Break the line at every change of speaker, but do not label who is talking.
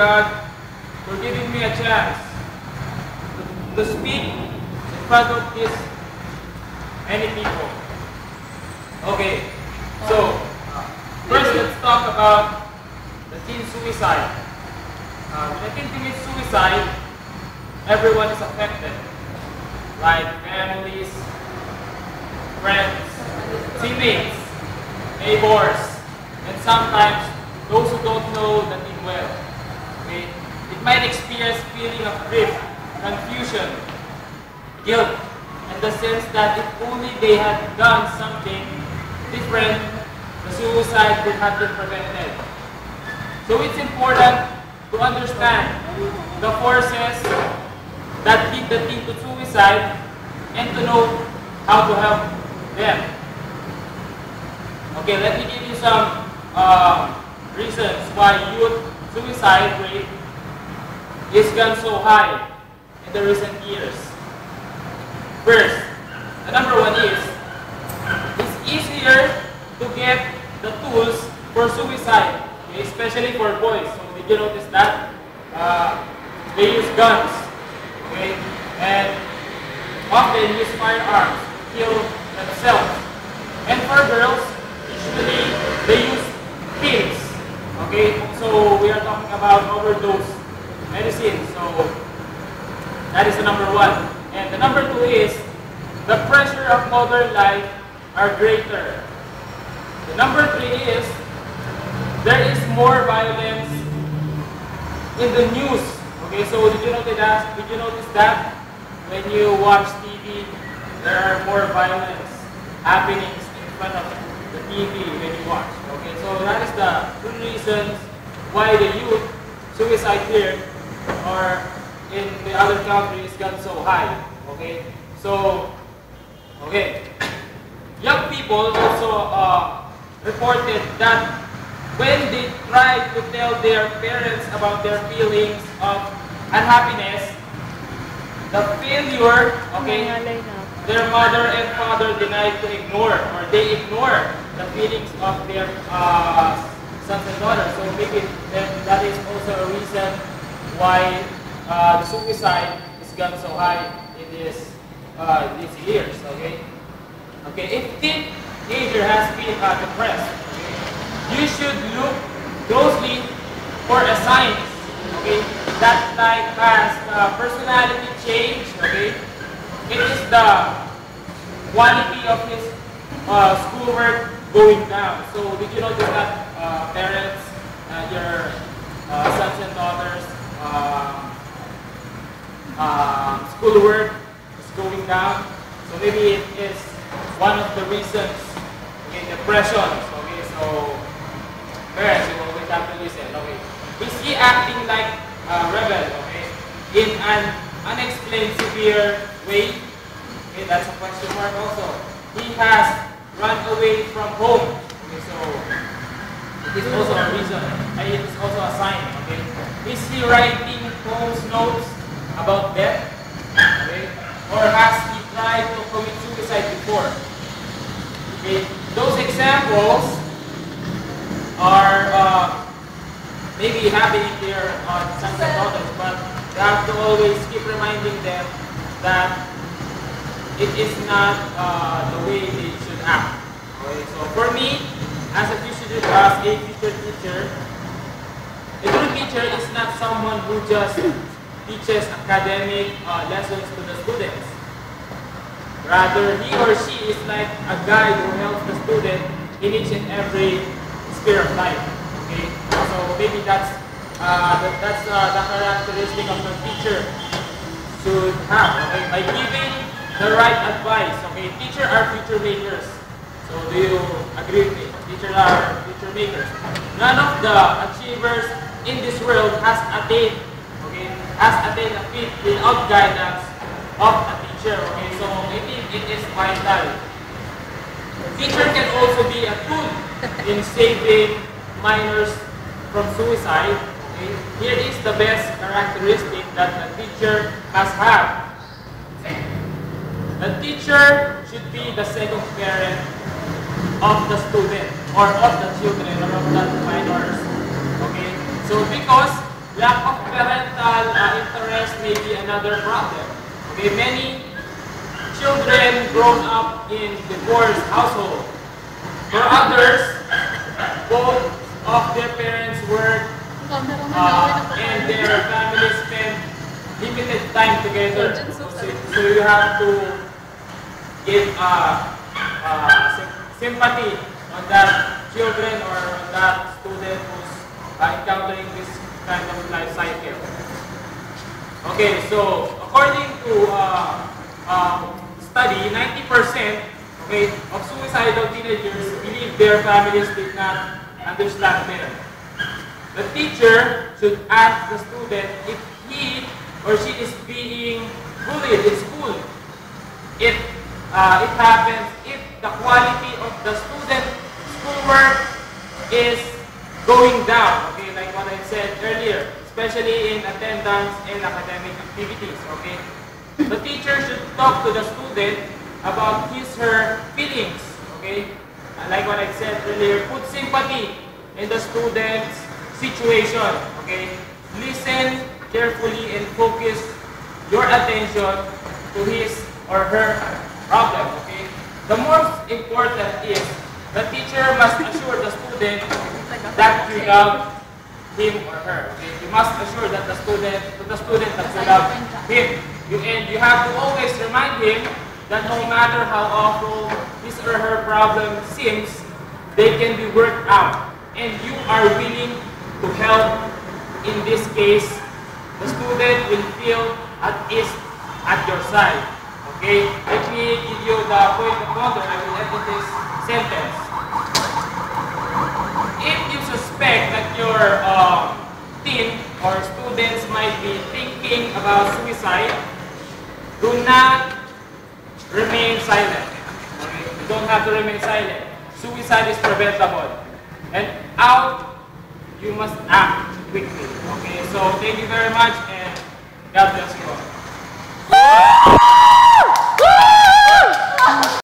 God for giving me a chance to speak in front of this many people. Okay, so first let's talk about the teen suicide. When a teen commits suicide, everyone is affected, like families, friends, teammates, neighbors, and sometimes those who don't know the teen well. Okay? It might experience feeling of grief, confusion, guilt, in the sense that if only they had done something different, the suicide could have been prevented. So it's important to understand the forces that lead the teen to suicide and to know how to help them. Okay, let me give you some reasons why youth suicide rate is gone so high in the recent years. First, the number one is, it's easier to get the tools for suicide, okay, especially for boys. So did you notice that? They use guns, okay, and often use firearms to kill themselves. And for girls, usually they use pills, okay. So we are talking about overdose medicine. So that is the number one. And the number two is, the pressure of modern life are greater. The number three is, there is more violence in the news. Okay, so did you notice that? Did you notice that when you watch TV, there are more violence happenings in front of the TV when you watch. Okay, so that is the two reasons why the youth suicide here or in the other countries got so high. Okay, so young people also reported that when they tried to tell their parents about their feelings of unhappiness, the failure, okay, their mother and father denied to ignore, or they ignore the feelings of their sons and daughters. So maybe that is also a reason why the suicide is gone so high in these years. Okay. If teenager has been depressed, okay, you should look closely for a sign, okay, that like has personality change. Okay, it is the quality of his schoolwork going down. So did you notice that parents, your sons and daughters, schoolwork is going down? So maybe it is one of the reasons. Okay, depression. Okay, so parents, you always have to listen. Okay, is he acting like a rebel? Okay, in an unexplained severe way? Okay, that's a question mark also. He has run away from home. Okay, so it is also a reason. And it is also a sign. Okay, is he writing Holmes notes about death? Okay, or has he tried to commit suicide before? Okay, those examples are maybe happening to your sons and daughters, but you have to always keep reminding them that it is not the way they should act. Okay, so for me, as a future teacher, a true teacher is not someone who just teaches academic lessons to the students. Rather, he or she is like a guide who helps the student in each and every sphere of life. Okay, so maybe that's the characteristic of the teacher should have. Okay, by giving the right advice. Okay, teachers are future makers. So do you agree with me? Teachers are future makers. None of the achievers in this world has attained a feat without guidance of a teacher. Okay, so I think it is vital. Teacher can also be a tool in saving minors from suicide. Okay, here is the best characteristic that a teacher has had. The teacher should be the second parent of the student or of the children or of the minors. Okay, so because lack of parental interest may be another problem. Okay, many children grown up in divorced household. For others, both of their parents work and their families spend limited time together. So you have to give sympathy on that children or on that student who's encountering this kind of life cycle. Okay, so according to study, 90% of suicidal teenagers believe their families did not understand them. The teacher should ask the student if he or she is being bullied in school. If it happens, if the quality of the student schoolwork is going down, okay, like what I said earlier, especially in attendance and academic activities, okay. The teacher should talk to the student about her feelings, okay. Like what I said earlier, put sympathy in the student's situation, okay. Listen carefully and focus your attention to his or her problem, okay. The most important is the teacher must assure the student that you love him or her. Okay? You must assure that the student that you love him. And you have to always remind him that no matter how awful his or her problem seems, they can be worked out. And you are willing to help. In this case, the student will feel at ease at your side. Okay? Let me give you the point of order. I will edit this sentence. If you suspect that your teen or students might be thinking about suicide, do not remain silent. Okay? You don't have to remain silent. Suicide is preventable. And you must act quickly. Okay, so thank you very much and God bless you all.